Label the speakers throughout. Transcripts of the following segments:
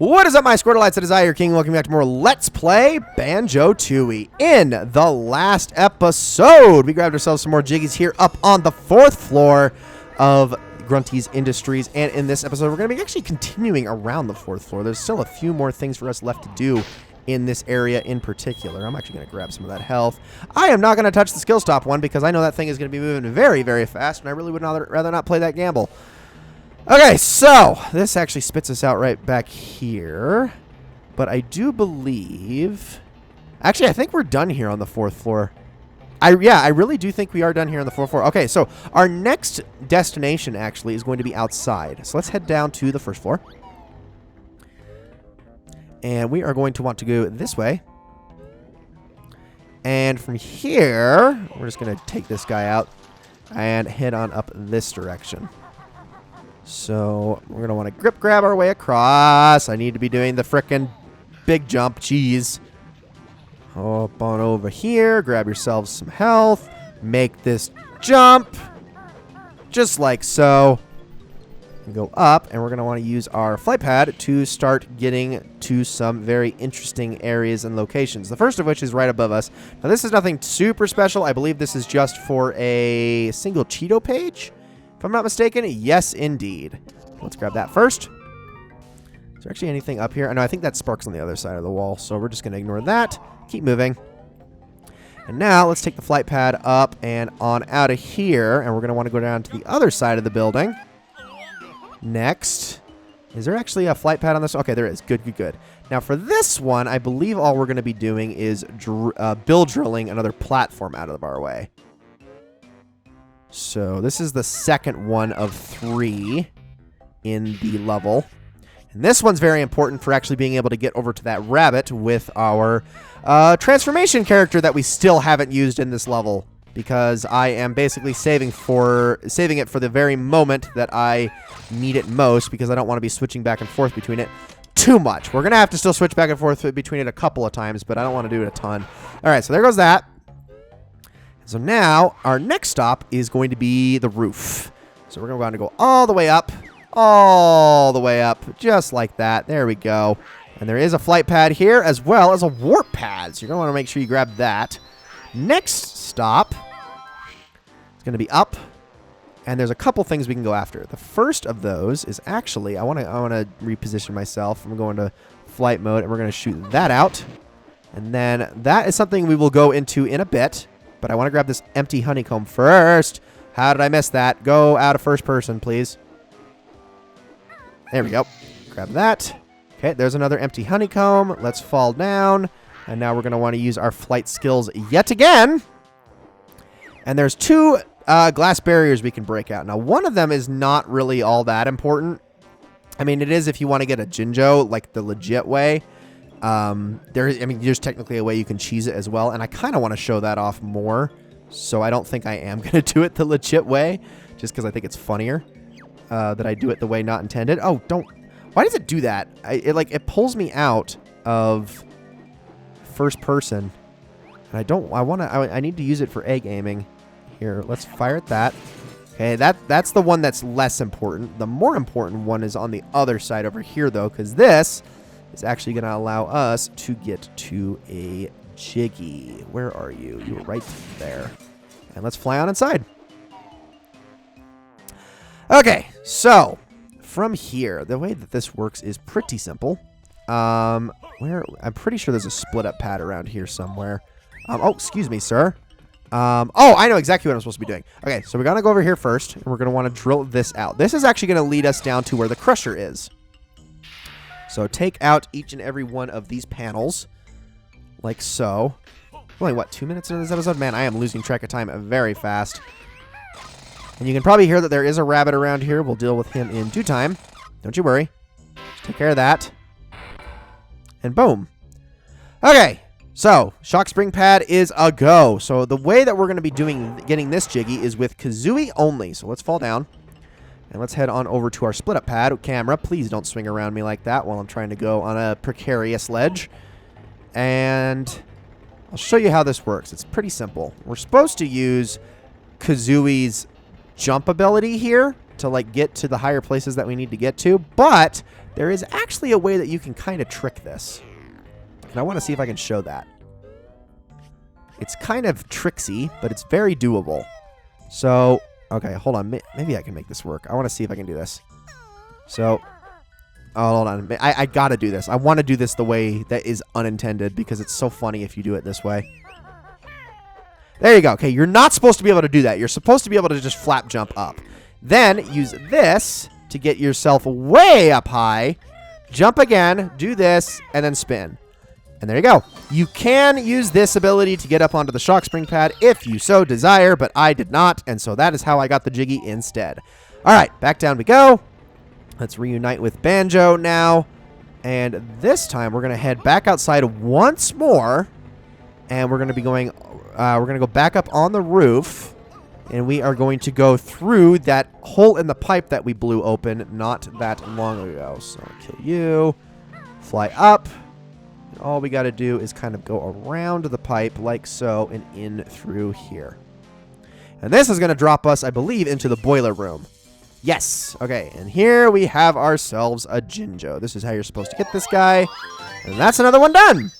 Speaker 1: What is up, my Squirtleites? It is I, your king. Welcome back to more Let's Play Banjo-Tooie. In the last episode, we grabbed ourselves some more jiggies here up on the 4th floor of Grunty's Industries. And in this episode, we're going to be actually continuing around the 4th floor. There's still a few more things for us left to do in this area in particular. I'm actually going to grab some of that health. I am not going to touch the skill stop one because I know that thing is going to be moving very, very fast, and I really would rather not play that gamble. Okay, so this actually spits us out right back here, but I do believe... Actually, I think we're done here on the 4th floor. I really do think we are done here on the 4th floor. Okay, so our next destination actually is going to be outside. So let's head down to the 1st floor. And we are going to want to go this way. And from here, we're just going to take this guy out and head on up this direction. So we're going to want to grip grab our way across. I need to be doing the frickin' big jump. Jeez. Hop on over here. Grab yourselves some health. Make this jump. Just like so. And go up. And we're going to want to use our flight pad to start getting to some very interesting areas and locations. The first of which is right above us. Now this is nothing super special. I believe this is just for a single Cheeto page. If I'm not mistaken, yes, indeed. Let's grab that first. Is there actually anything up here? No, I think that sparks on the other side of the wall, so we're just going to ignore that. Keep moving. And now, let's take the flight pad up and on out of here, and we're going to want to go down to the other side of the building. Next. Is there actually a flight pad on this? Okay, there is. Good, good, good. Now, for this one, I believe all we're going to be doing is bill drilling another platform out of our way. So this is the second one of 3 in the level. And this one's very important for actually being able to get over to that rabbit with our transformation character that we still haven't used in this level. Because I am basically saving it for the very moment that I need it most, because I don't want to be switching back and forth between it too much. We're going to have to still switch back and forth between it a couple of times, but I don't want to do it a ton. Alright, so there goes that. So now, our next stop is going to be the roof. So we're going to go all the way up, just like that. There we go. And there is a flight pad here, as well as a warp pad. So you're going to want to make sure you grab that. Next stop is going to be up, and there's a couple things we can go after. The first of those is actually, I want to reposition myself. I'm going to flight mode, and we're going to shoot that out. And then that is something we will go into in a bit. But I want to grab this empty honeycomb first. How did I miss that? Go out of first person, please. There we go. Grab that. Okay, there's another empty honeycomb. Let's fall down. And now we're going to want to use our flight skills yet again. And there's 2 glass barriers we can break out. Now, one of them is not really all that important. I mean, it is if you want to get a Jinjo, like the legit way. There's technically a way you can cheese it as well, and I kind of want to show that off more, so I don't think I am going to do it the legit way, just because I think it's funnier that I do it the way not intended. Oh, don't... Why does it do that? It pulls me out of first person, and I need to use it for egg aiming. Here, let's fire at that. Okay, that's the one that's less important. The more important one is on the other side over here, though, because this is actually going to allow us to get to a jiggy. Where are you? You were right there. And let's fly on inside. Okay, so from here, the way that this works is pretty simple. I'm pretty sure there's a split up pad around here somewhere. Oh, excuse me, sir. Oh, I know exactly what I'm supposed to be doing. Okay, so we're going to go over here first, and we're going to want to drill this out. This is actually going to lead us down to where the crusher is. So take out each and every one of these panels, like so. Only, what, 2 minutes into this episode? Man, I am losing track of time very fast. And you can probably hear that there is a rabbit around here. We'll deal with him in due time. Don't you worry. Just take care of that. And boom. Okay, so shock spring pad is a go. So the way that we're going to be getting this jiggy is with Kazooie only. So let's fall down. And let's head on over to our split-up pad. Camera, please don't swing around me like that while I'm trying to go on a precarious ledge. And I'll show you how this works. It's pretty simple. We're supposed to use Kazooie's jump ability here to like get to the higher places that we need to get to, but there is actually a way that you can kind of trick this. And I want to see if I can show that. It's kind of tricksy, but it's very doable. So, okay, hold on. Maybe I can make this work. I want to see if I can do this. So, oh, hold on. I got to do this. I want to do this the way that is unintended because it's so funny if you do it this way. There you go. Okay, you're not supposed to be able to do that. You're supposed to be able to just flap jump up. Then use this to get yourself way up high. Jump again, do this, and then spin. And there you go. You can use this ability to get up onto the shock spring pad if you so desire, but I did not, and so that is how I got the Jiggy instead. All right, back down we go. Let's reunite with Banjo now. And this time we're going to head back outside once more, and we're going to be going... we're going to go back up on the roof, and we are going to go through that hole in the pipe that we blew open not that long ago. So I'll kill you, fly up, and all we got to do is kind of go around the pipe like so and in through here. And this is going to drop us, I believe, into the boiler room. Yes. Okay, and here we have ourselves a Jinjo. This is how you're supposed to get this guy, and that's another one done.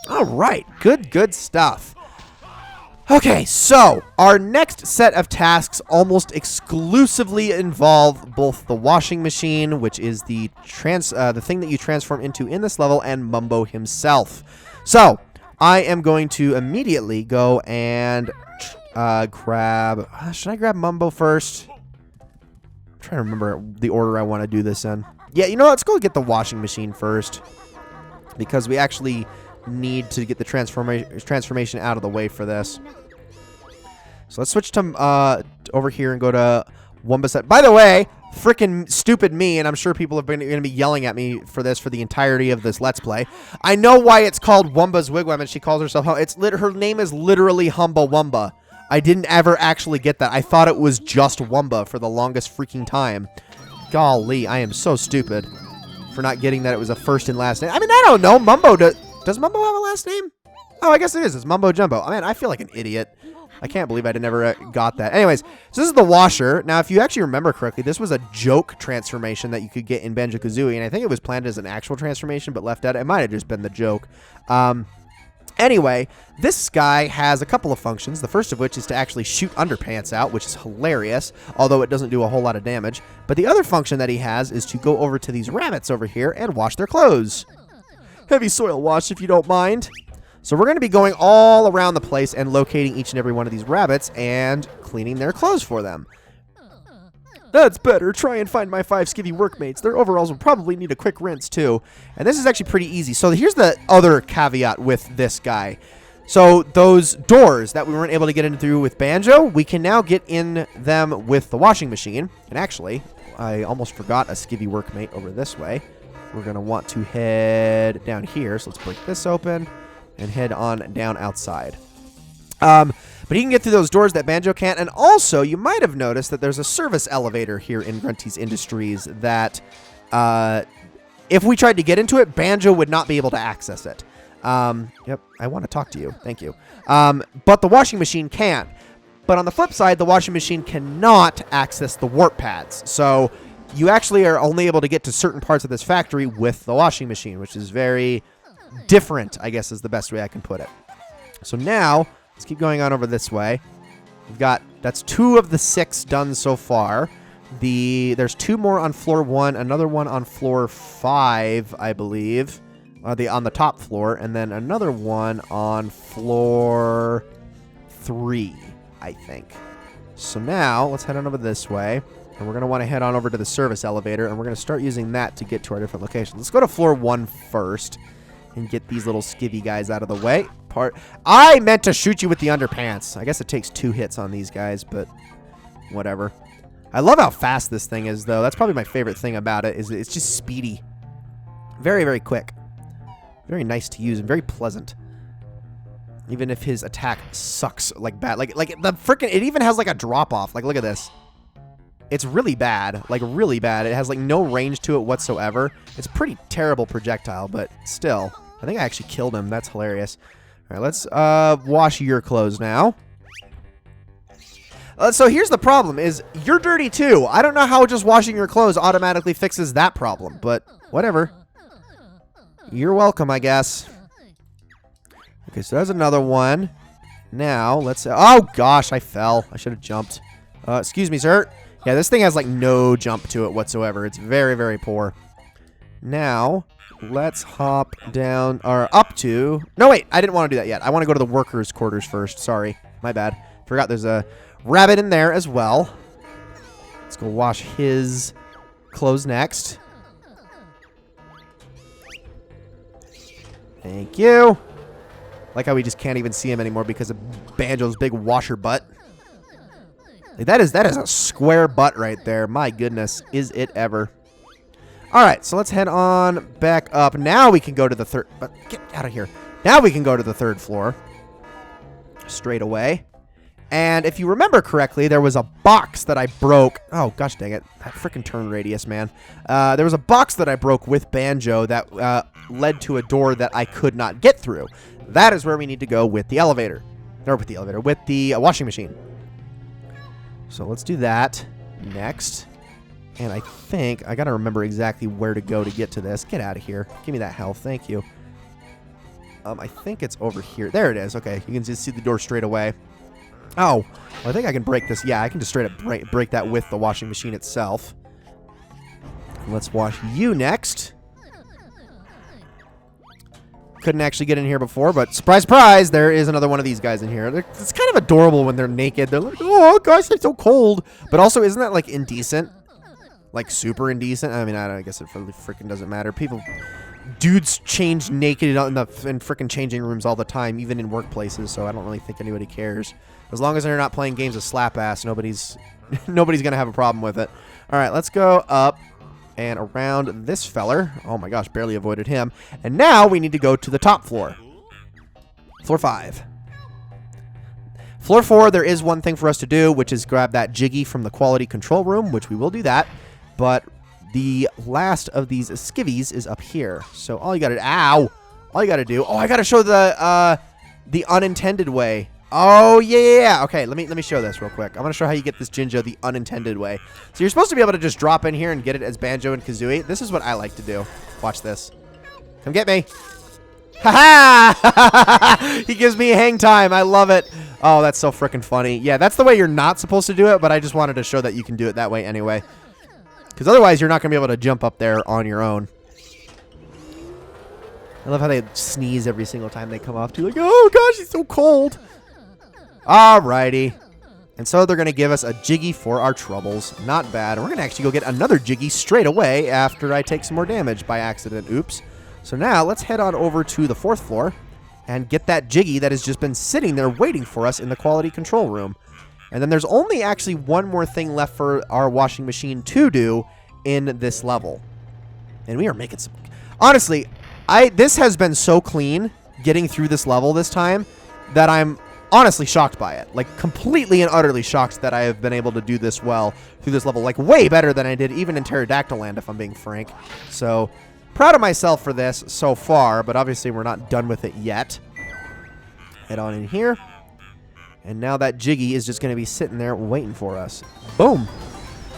Speaker 1: All right, good stuff. Okay, so our next set of tasks almost exclusively involve both the washing machine, which is the thing that you transform into in this level, and Mumbo himself. So I am going to immediately go and grab... should I grab Mumbo first? I'm trying to remember the order I want to do this in. Yeah, you know what? Let's go get the washing machine first, because we actually need to get the transformation out of the way for this. So let's switch to over here and go to Wumba. By the way, freaking stupid me, and I'm sure people are going to be yelling at me for this for the entirety of this Let's Play. I know why it's called Wumba's Wigwam, and she calls herself... her name is literally Humba Wumba. I didn't ever actually get that. I thought it was just Wumba for the longest freaking time. Golly, I am so stupid for not getting that it was a first and last name. I mean, I don't know. Mumbo does Mumbo have a last name? Oh, I guess it is. It's Mumbo Jumbo. I mean, I feel like an idiot. I can't believe I never got that. Anyways, so this is the washer. Now, if you actually remember correctly, this was a joke transformation that you could get in Banjo-Kazooie, and I think it was planned as an actual transformation, but left out. It might have just been the joke. Anyway, this guy has a couple of functions, the first of which is to actually shoot underpants out, which is hilarious, although it doesn't do a whole lot of damage. But the other function that he has is to go over to these rabbits over here and wash their clothes. Heavy soil wash, if you don't mind. So we're going to be going all around the place and locating each and every one of these rabbits and cleaning their clothes for them. That's better. Try and find my 5 skivvy workmates. Their overalls will probably need a quick rinse, too. And this is actually pretty easy. So here's the other caveat with this guy. So those doors that we weren't able to get in through with Banjo, we can now get in them with the washing machine. And actually, I almost forgot a skivvy workmate over this way. We're going to want to head down here. So let's break this open and head on down outside. But he can get through those doors that Banjo can't. And also, you might have noticed that there's a service elevator here in Grunty's Industries that if we tried to get into it, Banjo would not be able to access it. Yep, I want to talk to you. Thank you. But the washing machine can. But on the flip side, the washing machine cannot access the warp pads. So you actually are only able to get to certain parts of this factory with the washing machine, which is very different, I guess is the best way I can put it. So now... let's keep going on over this way. We've got, that's 2 of the 6 done so far. There's 2 more on floor 1, another one on floor 5, I believe, on the top floor, and then another one on floor 3, I think. So now, let's head on over this way, and we're going to want to head on over to the service elevator, and we're going to start using that to get to our different locations. Let's go to floor 1 first, and get these little skivvy guys out of the way. I meant to shoot you with the underpants. I guess it takes 2 hits on these guys, but whatever. I love how fast this thing is, though. That's probably my favorite thing about it, is it's just speedy. Very, very quick. Very nice to use and very pleasant. Even if his attack sucks like bad. Like the frickin', it even has like a drop off. Like, look at this. It's really bad. Like, really bad. It has like no range to it whatsoever. It's a pretty terrible projectile, but still. I think I actually killed him. That's hilarious. All right, let's wash your clothes now. So here's the problem, is you're dirty too. I don't know how just washing your clothes automatically fixes that problem, but whatever. You're welcome, I guess. Okay, so there's another one. Now, let's... Oh, gosh, I fell. I should have jumped. Excuse me, sir. Yeah, this thing has, like, no jump to it whatsoever. It's very, very poor. Now, let's hop down, or up to... No, wait, I didn't want to do that yet. I want to go to the workers' quarters first. Sorry, my bad. Forgot there's a rabbit in there as well. Let's go wash his clothes next. Thank you. Like how we just can't even see him anymore because of Banjo's big washer butt. Like that is a square butt right there. My goodness, is it ever. All right, so let's head on back up. Now we can go to the third... But get out of here. Now we can go to the third floor. Straight away. And if you remember correctly, there was a box that I broke. Oh, gosh dang it. That freaking turn radius, man. There was a box that I broke with Banjo that led to a door that I could not get through. That is where we need to go with the elevator. Or with the elevator. With the washing machine. So let's do that next. And I think I got to remember exactly where to go to get to this. Get out of here. Give me that health. Thank you. I think it's over here. There it is. Okay. You can just see the door straight away. Oh, well, I think I can break this. Yeah, I can just straight up break that with the washing machine itself. Let's wash you next. Couldn't actually get in here before, but surprise, surprise, there is another one of these guys in here. It's kind of adorable when they're naked. They're like, oh, gosh, they're so cold. But also, isn't that, like, indecent? Like, super indecent? I mean, I guess it really freaking doesn't matter. Dudes change naked in freaking changing rooms all the time, even in workplaces, so I don't really think anybody cares. As long as they're not playing games of slap ass, nobody's gonna have a problem with it. All right, let's go up and around this feller. Oh my gosh, barely avoided him. And now we need to go to the top floor. Floor 5. Floor 4, there is one thing for us to do, which is grab that Jiggy from the quality control room, which we will do that. But the last of these skivvies is up here. So all you gotta... Ow! All you gotta do... Oh, I gotta show the unintended way. Oh, yeah. Okay, let me show this real quick. I'm going to show how you get this Jinjo the unintended way. So you're supposed to be able to just drop in here and get it as Banjo and Kazooie. This is what I like to do. Watch this. Come get me. Ha-ha! He gives me hang time. I love it. Oh, that's so freaking funny. Yeah, that's the way you're not supposed to do it, but I just wanted to show that you can do it that way anyway. Because otherwise, you're not going to be able to jump up there on your own. I love how they sneeze every single time they come off to. Like, oh, gosh, he's so cold. Alrighty. And so they're going to give us a Jiggy for our troubles. Not bad. We're going to actually go get another Jiggy straight away after I take some more damage by accident. Oops. So now let's head on over to the 4th floor and get that Jiggy that has just been sitting there waiting for us in the quality control room. And then there's only actually one more thing left for our washing machine to do in this level. And we are making some... Honestly, this has been so clean getting through this level this time that I'm honestly shocked by it. Like, completely and utterly shocked that I have been able to do this well through this level. Like, way better than I did even in Pterodactyl Land, if I'm being frank. So, proud of myself for this so far, but obviously we're not done with it yet. Head on in here. And now that Jiggy is just going to be sitting there waiting for us. Boom.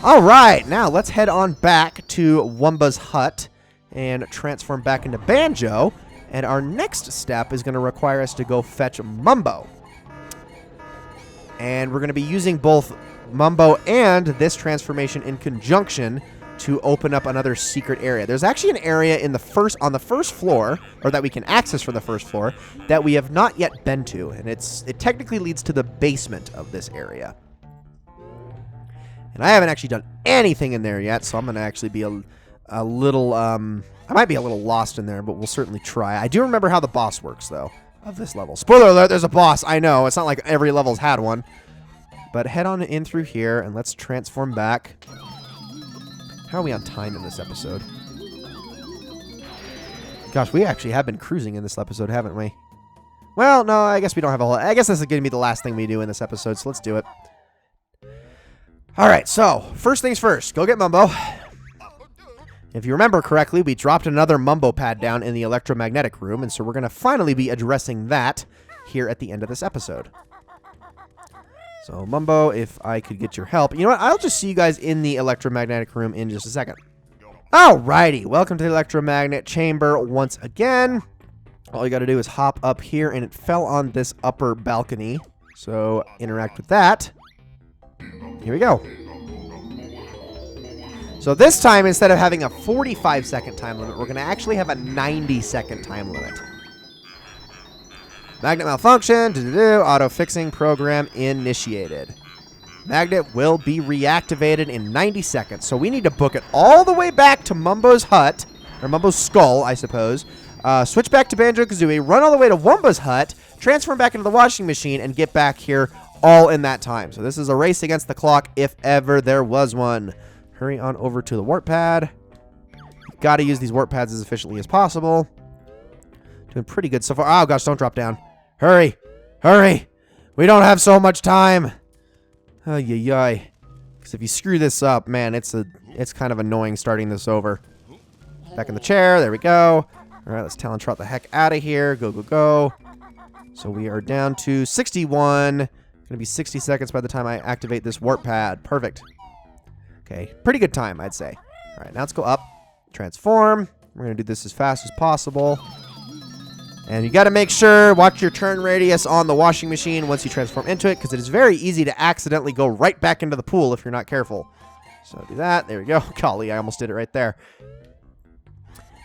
Speaker 1: All right, now let's head on back to Wumba's hut and transform back into Banjo. And our next step is going to require us to go fetch Mumbo. And we're going to be using both Mumbo and this transformation in conjunction to open up another secret area. There's actually an area in on the first floor, or that we can access from the first floor, that we have not yet been to. And it technically leads to the basement of this area. And I haven't actually done anything in there yet, so I'm going to actually be a little... I might be a little lost in there, but we'll certainly try. I do remember how the boss works, though, of this level. Spoiler alert, there's a boss. I know. It's not like every level's had one. But head on in through here, and let's transform back. How are we on time in this episode? Gosh, we actually have been cruising in this episode, haven't we? Well, no, I guess we don't have a whole... I guess this is going to be the last thing we do in this episode, so let's do it. Alright, so, first things first. Go get Mumbo. If you remember correctly, we dropped another Mumbo pad down in the electromagnetic room, and so we're going to finally be addressing that here at the end of this episode. So, Mumbo, if I could get your help. You know what? I'll just see you guys in the electromagnetic room in just a second. Alrighty. Welcome to the electromagnet chamber once again. All you got to do is hop up here, and it fell on this upper balcony. So, interact with that. Here we go. So this time, instead of having a 45-second time limit, we're going to actually have a 90-second time limit. Magnet malfunction, auto-fixing program initiated. Magnet will be reactivated in 90 seconds. So we need to book it all the way back to Mumbo's hut, or Mumbo's skull, I suppose. Switch back to Banjo-Kazooie, run all the way to Wumba's hut, transfer him back into the washing machine, and get back here all in that time. So this is a race against the clock, if ever there was one. Hurry on over to the warp pad. Got to use these warp pads as efficiently as possible. Doing pretty good so far. Oh, gosh, don't drop down. Hurry. Hurry. We don't have so much time. Ay. Because if you screw this up, man, it's kind of annoying starting this over. Back in the chair. There we go. All right, let's talent trot the heck out of here. Go, go, go. So we are down to 61. Going to be 60 seconds by the time I activate this warp pad. Perfect. Okay, pretty good time, I'd say. All right, now let's go up. Transform. We're going to do this as fast as possible. And you got to make sure, watch your turn radius on the washing machine once you transform into it, because it is very easy to accidentally go right back into the pool if you're not careful. So do that. There we go. Golly, I almost did it right there.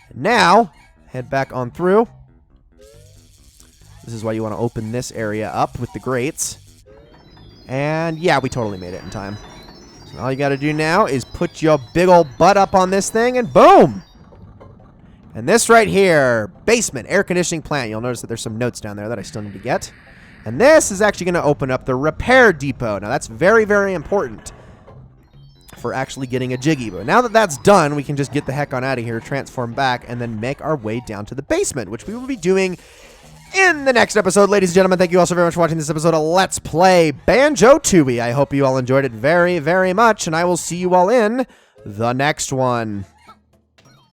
Speaker 1: And now, head back on through. This is why you want to open this area up with the grates. And yeah, we totally made it in time. So all you got to do now is put your big old butt up on this thing, and boom! And this right here, basement, air conditioning plant. You'll notice that there's some notes down there that I still need to get. And this is actually going to open up the repair depot. Now, that's very, very important for actually getting a Jiggy. But now that that's done, we can just get the heck on out of here, transform back, and then make our way down to the basement, which we will be doing in the next episode. Ladies and gentlemen, thank you all so very much for watching this episode of Let's Play Banjo-Tooie. I hope you all enjoyed it very, very much, and I will see you all in the next one.